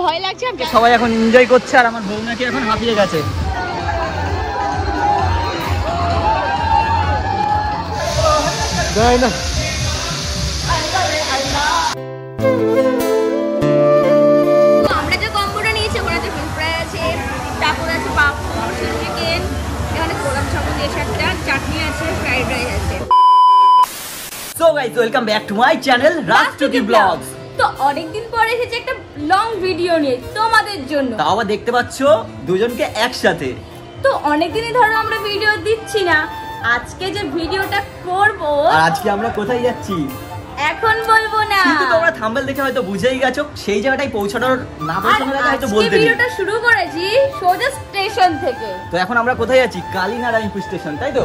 ভয় লাগছে। সবাই এখন এনজয় করছে আর আমার বউ নাকি এখন হাঁপিয়ে গেছে। না আমরা যে কম্বোটা নিয়েছি ওখানে যে ফিশ ফ্রাই আছে, তারপর আছে পাপড়, চিকেন, এখানে গোলাপ জামুন দিয়ে একটা চাটনি আছে, ফ্রাইড রাইস আছে। So guys, welcome back to my channel Rajtuki vlogs. তো অনেকদিন পরে এসেছে একটা লং ভিডিও নিয়ে তোমাদের জন্য। তাও আবার দেখতে পাচ্ছো দুজনকে একসাথে। তো অনেকদিনই ধরে আমরা ভিডিও দিচ্ছি না, আজকে যে ভিডিওটা করব। আর আজকে আমরা কোথায় যাচ্ছি এখন বলবো না, কিন্তু তোমরা থাম্বনেল দেখে হয়তো বুঝেই গেছো সেই জায়গাটাই পৌঁছানোর না পৌঁছানোর আগে হয়তো বলতে দিই। ভিডিওটা শুরু করেছি সোজা স্টেশন থেকে। তো এখন আমরা কোথায় যাচ্ছি? কালীনারায়ণপুর স্টেশন, তাই তো?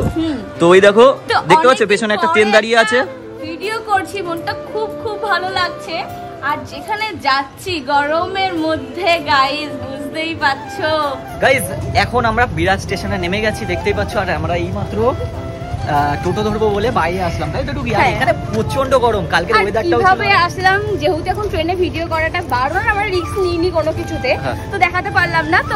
তো ওই দেখো, দেখতে পাচ্ছ পেছনে একটা ট্রেন দাঁড়িয়ে আছে। ভিডিও করছি, মনটা খুব খুব ভালো লাগছে। আর যেখানে যাচ্ছি গরমের মধ্যে গাইস, বুঝতেই পাচ্ছো গাইস, এখন আমরা বিরাট স্টেশনে নেমে গেছি, দেখতেই পাচ্ছ। আর আমরা এই মাত্র টোটো ধরবো বলে বাইরে আসলাম, তাই তো টুকি? আর এখানে প্রচন্ড গরম, কালকে ওয়েদারটাও কিভাবে আসলাম, যেহেতু এখন ট্রেনে ভিডিও করাটা বারণ, আমরা রিস্ক নিইনি কোনো কিছুতে, তো দেখাতে পারলাম না। তো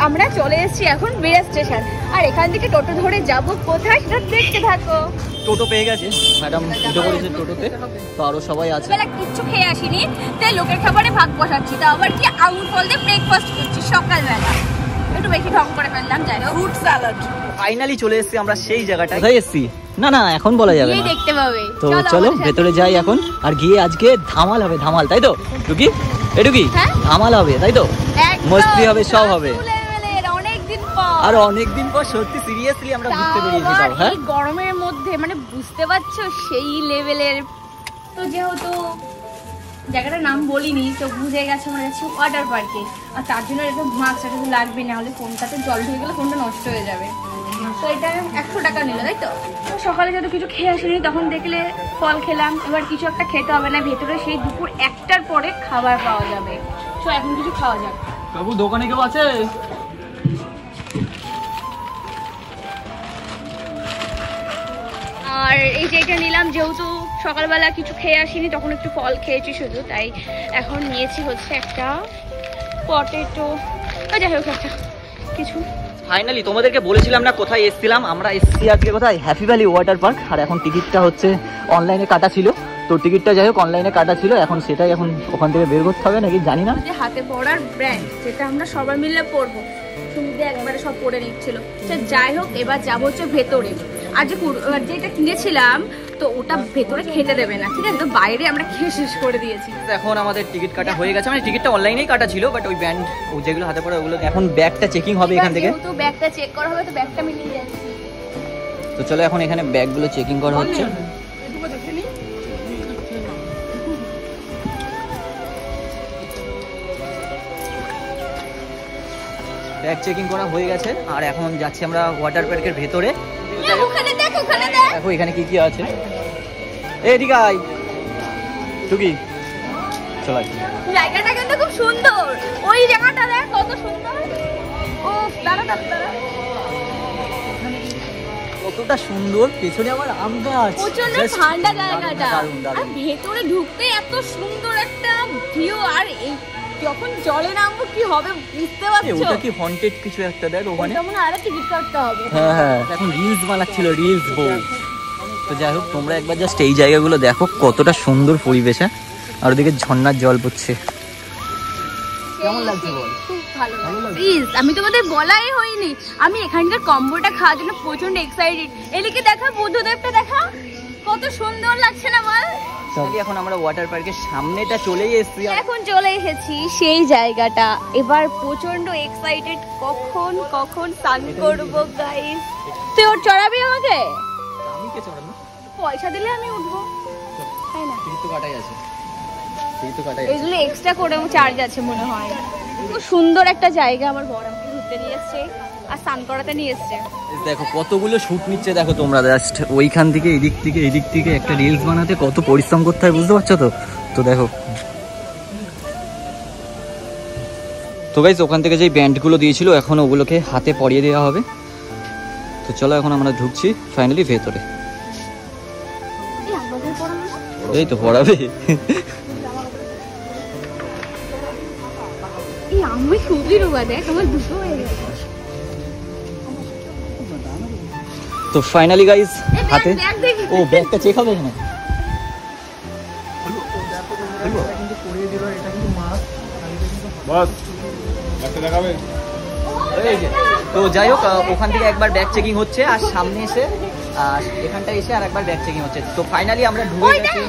আমরা চলে এসেছি এখন বিরাট স্টেশন। আর এখান থেকে টোটো ধরে যাব কোথায় সেটা দেখতে থাকো। টোটো পেয়ে গেছে ম্যাডাম, উঠে পড়েছে টোটোতে। তো আরো সবাই আছে। বেলা কিচ্ছু খেয়ে আসিনি, তাই লোকের খাবারে ভাগ বসাচ্ছি। তা আবার কি আঙুর ফল দিয়ে ব্রেকফাস্ট করছি সকালবেলা, একটু বেশি ঢং করে ফেললাম। যাই হোক, ফ্রুট স্যালাড। ফাইনালি চলে এসেছি আমরা সেই জায়গাটায়। কোথায় এসেছি না না এখন বলা যাবে না, দেখতে পাবে। তো চলো ভেতরে যাই এখন। আর গিয়ে আজকে ধামাল হবে, ধামাল, তাই তো টুকি? এটুকি ধামাল হবে, তাই তো? মস্তি হবে, সব হবে। আর অনেকদিন পর সত্যি সিরিয়াসলি আমরা ঘুরতে বেরিয়েছি। তাও হ্যাঁ, গরমের মধ্যে মানে বুঝতে পারছো সেই লেভেলের। তো যেহেতু জায়গাটার নাম বলিনি তো বুঝে গেছে, আমরা যাচ্ছি ওয়াটার পার্কে। আর তার জন্য এরকম মাস্ক এটা তো লাগবে, না হলে ফোনটাতে জল ঢুকে গেলে ফোনটা নষ্ট হয়ে যাবে। তো এটা 100 টাকা নিল, তাই তো? সকালে যেহেতু কিছু খেয়ে আসিনি, তখন দেখলে ফল খেলাম। এবার কিছু একটা খেতে হবে না, ভেতরে সেই দুপুর 1টার পরে খাবার পাওয়া যাবে। তো এখন কিছু খাওয়া যাক। বাবু দোকানে কেউ আছে? আর এই যে এটা নিলাম, যেহেতু সকালবেলা কিছু খেয়ে আসিনি, তখন একটু ফল খেয়েছি শুধু, তাই এখন নিয়েছি হচ্ছে একটা পটেটো। যাই হোক, একটা কিছু। ফাইনালি তোমাদেরকে বলেছিলাম না কোথায় এসেছিলাম? আমরা এসেছি আজকে কোথায়? Happy valley water park. আর এখন টিকিটটা হচ্ছে অনলাইনে কাটা ছিল, তো টিকিটটা যাই হোক অনলাইনে কাটা ছিল। এখন সেটাই এখন ওখান থেকে বের করতে হবে নাকি জানি না। হাতে পড়ার ব্র্যান্ড, যেটা আমরা সবাই মিলে পরবো, সুমিতে একবারে সব পরে নিচ্ছিল। যাই হোক, এবার যাবো হচ্ছে ভেতরে। আর যেটা কিনেছিলাম তো ওটা ভেতরে খেতে দেবে না, ঠিক আছে? তো বাইরে আমরা খেয়ে শেষ করে দিয়েছি। এখন আমাদের টিকিট কাটা হয়ে গেছে, মানে টিকিটটা অনলাইনেই কাটা ছিল, বাট ওই ব্যান্ড যেগুলো হাতে পড়ে ওগুলো এখন ব্যাগটা চেকিং হবে এখান থেকে। তো ব্যাগটা চেক করা হবে, তো ব্যাগটা মিলিয়ে যাচ্ছে। তো চলো এখন এখানে ব্যাগগুলো চেকিং করা হচ্ছে। ব্যাগ চেকিং করা হয়ে গেছে আর এখন যাচ্ছি আমরা ওয়াটার পার্কের ভেতরে। দেখো এখানে কি কি আছে। এদিকে আয় টুকি, চলো। জায়গাটা কিন্তু খুব সুন্দর, ওই জায়গাটা দেখ কত সুন্দর। ও দাঁড়া দাঁড়া, কতটা সুন্দর। পেছনে আমার আম গাছ, প্রচন্ড ঠান্ডা জায়গাটা। আর ভেতরে ঢুকতে এত সুন্দর একটা ভিউ। আর যখন জলে নামবো কি হবে বুঝতে পারছো? ওটা কি হন্টেড কিছু একটা দেখ ওখানে, ওটা মনে আরে টিকিট কাটতে হবে। হ্যাঁ হ্যাঁ, এখন রিলস বানাচ্ছিল, রিলস বউ। তো যাই হোক, তোমরা একবার জাস্ট এই জায়গাগুলো দেখো কতটা সুন্দর পরিবেশ। আর ওদিকে ঝর্ণার জল পড়ছে। কেমন লাগছে বল? খুব ভালো লাগছে। আমি তোমাদের বলাই হয়নি, আমি এখানকার কম্বোটা খাওয়ার জন্য প্রচন্ড এক্সাইটেড। এলিকে দেখা, বুদ্ধদেবটা দেখা, কত সুন্দর লাগছে না বল? এখন আমরা ওয়াটার পার্কের সামনেটা চলেই এসেছি। এখন চলে এসেছি সেই জায়গাটা। এবার প্রচন্ড এক্সাইটেড, কখন কখন স্নান করবো গাইস। তুই ওর চড়াবি আমাকে? আমি কে চড়াবো? পয়সা দিলে আমি উঠবো, তাই না? টিকিট তো কাটাই আছে, টিকিট তো কাটাই আছে। এগুলো এক্সট্রা করে চার্জ আছে মনে হয়। খুব সুন্দর একটা জায়গা, আমার বড় আমাকে ঘুরতে নিয়ে এসছে আর স্নান করাতে নিয়ে এসছে। দেখো কতগুলো শুট নিচ্ছে, দেখো তোমরা জাস্ট ওইখান থেকে এদিক থেকে এদিক থেকে একটা রিলস বানাতে কত পরিশ্রম করতে হয়, বুঝতে পারছো তো? তো দেখো, তো গাইস ওখান থেকে যেই ব্যান্ডগুলো দিয়েছিল এখন ওগুলোকে হাতে পরিয়ে দেওয়া হবে। তো চলো এখন আমরা ঢুকছি ফাইনালি ভেতরে। এই তো পড়াবে। এই আমি খুবই রোগা, দেখ আমার দুটো হয়ে গেছে। তো ফাইনালি গাইস হাতে ও ব্যাগটা চেক হবে না। তো যাই হোক ওখান থেকে একবার ব্যাগ চেকিং হচ্ছে আর সামনে এসে আর এখানটা এসে আর একবার ব্যাগ চেকিং হচ্ছে। তো ফাইনালি আমরা ঢুকে গেছি।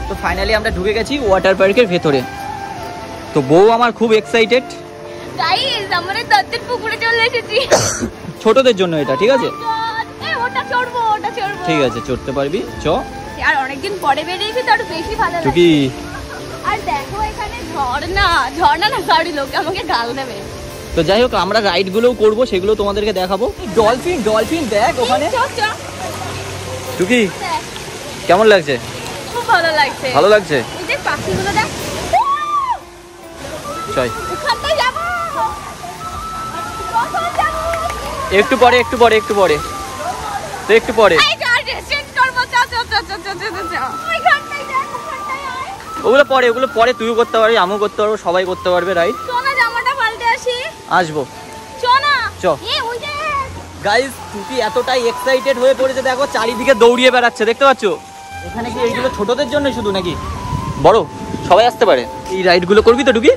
তো ফাইনালি আমরা ঢুকে গেছি ওয়াটার পার্কের ভেতরে। তো বউ আমার খুব এক্সাইটেড। গাইস আমরা দত্তের পুকুরে চলে এসেছি। ছোটদের জন্য এটা, ঠিক আছে? ওটা চড়বো। ঠিক আছে, চড়তে পারবি, চ। আর অনেকদিন পরে বেরিয়েছি তো আরো বেশি ভালো লাগছে। কি আর দেখো এখানে ঝর্ণা না সরি, লোকে আমাকে গাল দেবে। তো যাই হোক আমরা রাইড গুলোও করবো, সেগুলো তোমাদেরকে দেখাবো। ডলফিন দেখ ওখানে। টুকি কেমন লাগছে? খুব ভালো লাগছে। ভালো লাগছে? এই যে পাখিগুলো দেখ। চল ওখানে যাব। একটু পরে তো একটু পরে ওগুলো পরে তুইও করতে পারবি, আমিও করতে পারবো, সবাই করতে পারবে, রাইট? জামাটা পাল্টে আসি। আসবো চ। গাইস টুকি এতটাই এক্সাইটেড হয়ে পড়েছে, দেখো চারিদিকে দৌড়িয়ে বেড়াচ্ছে, দেখতে পাচ্ছ? এখানে কি এইগুলো ছোটদের জন্য শুধু নাকি বড় সবাই আসতে পারে? এই রাইড গুলো করবি তো টুকি?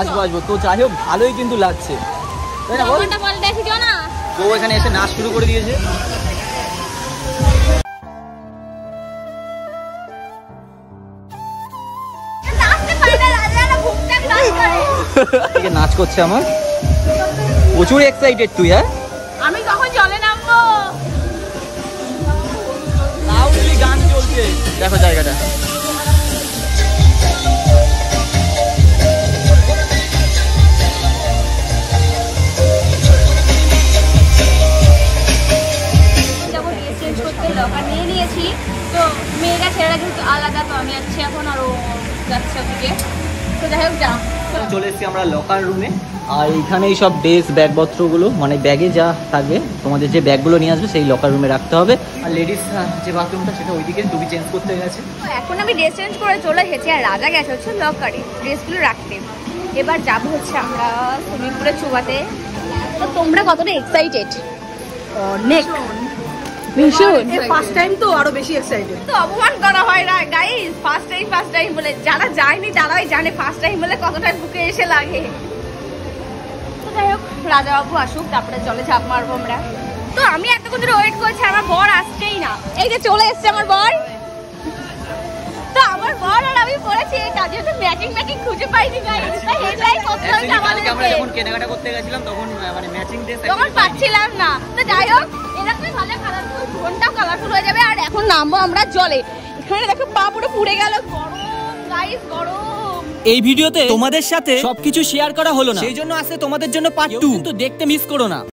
আসবো। তো যাই হোক ভালোই কিন্তু লাগছে, তাই না? বল তো এখানে এসে নাচ শুরু করে দিয়েছে। নাচ করছে আমার, প্রচুর এক্সাইটেড তুই। হ্যাঁ আমি কখন জলে নামবো? লাউডলি গান চলছে, দেখো জায়গাটা। লকার নিয়ে নিয়েছি, তো মেয়েরা ছেলেরা যেহেতু আলাদা, তো আমি যাচ্ছি এখন আরো যাচ্ছে ওদিকে। তো যাই হোক যা চলে এসেছি আমরা লকার রুমে। আর এখানেই সব ড্রেস ব্যাগপত্রগুলো, মানে ব্যাগে যা থাকবে তোমাদের যে ব্যাগগুলো নিয়ে আসবে সেই লকার রুমে রাখতে হবে। আর লেডিস যে বাথরুমটা সেটা ওইদিকে, তুমি চেঞ্জ করতে গেছে। এখন আমি ড্রেস চেঞ্জ করে চলে এসেছি, আর রাজা গেছে হচ্ছে লকারে ড্রেসগুলো রাখতে। এবার যাবো হচ্ছে আমরা সুইমিং পুলে চুবাতে। তো তোমরা কতটা এক্সাইটেড? অনেক ভীষণ। ফার্স্ট টাইম তো আরো বেশি এক্সাইটেড। তো অপমান করা হয় না গাইস, ফার্স্ট টাইম বলে। যারা যায়নি তারাই জানে ফার্স্ট টাইম বলে কতটা বুকে এসে লাগে। তো যাই হোক রাজা বাবু আসুক, তারপরে চলে ঝাঁপ মারবো আমরা। তো আমি এতক্ষণ ধরে ওয়েট করছি, আমার বর আসছেই না। এই যে চলে এসছে আমার বর। তো আমার বর আর আমি পড়েছি, তার জন্য ম্যাচিং খুঁজে পাইনি গাইস। তাই হেডলাইট করতে হচ্ছে আমাদের। আমরা যখন কেনাকাটা করতে গেছিলাম তখন মানে ম্যাচিং ড্রেস তখন পাচ্ছিলাম না। তো যাই হোক এরকমই ভালো কালারফুল, ফোনটাও কালারফুল হয়ে যাবে। আর এখন নামবো আমরা জলে। এখানে দেখো পা পুরো পুড়ে গেল, গরম গাইস, গরম। এই ভিডিওতে তোমাদের সাথে সবকিছু শেয়ার করা হলো না, সেই জন্য আছে তোমাদের জন্য পার্ট 2, কিন্তু দেখতে মিস করো না।